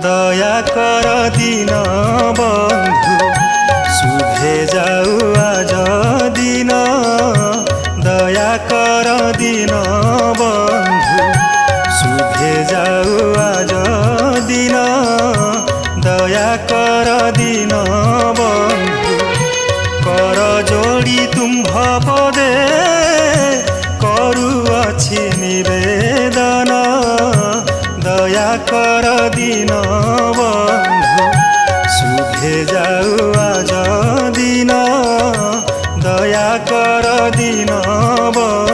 दया कर दिन बंधु शुभे जाऊ आज दिन दया कर दिन बंधु शुभे जाऊ आज दिन दया कर दिन बंधु कर जोड़ी तुम्भ पदे करुअछि निवेदन दया कर दिन बंधु शुभे जाऊ आज दिन दया कर दिन बंधु।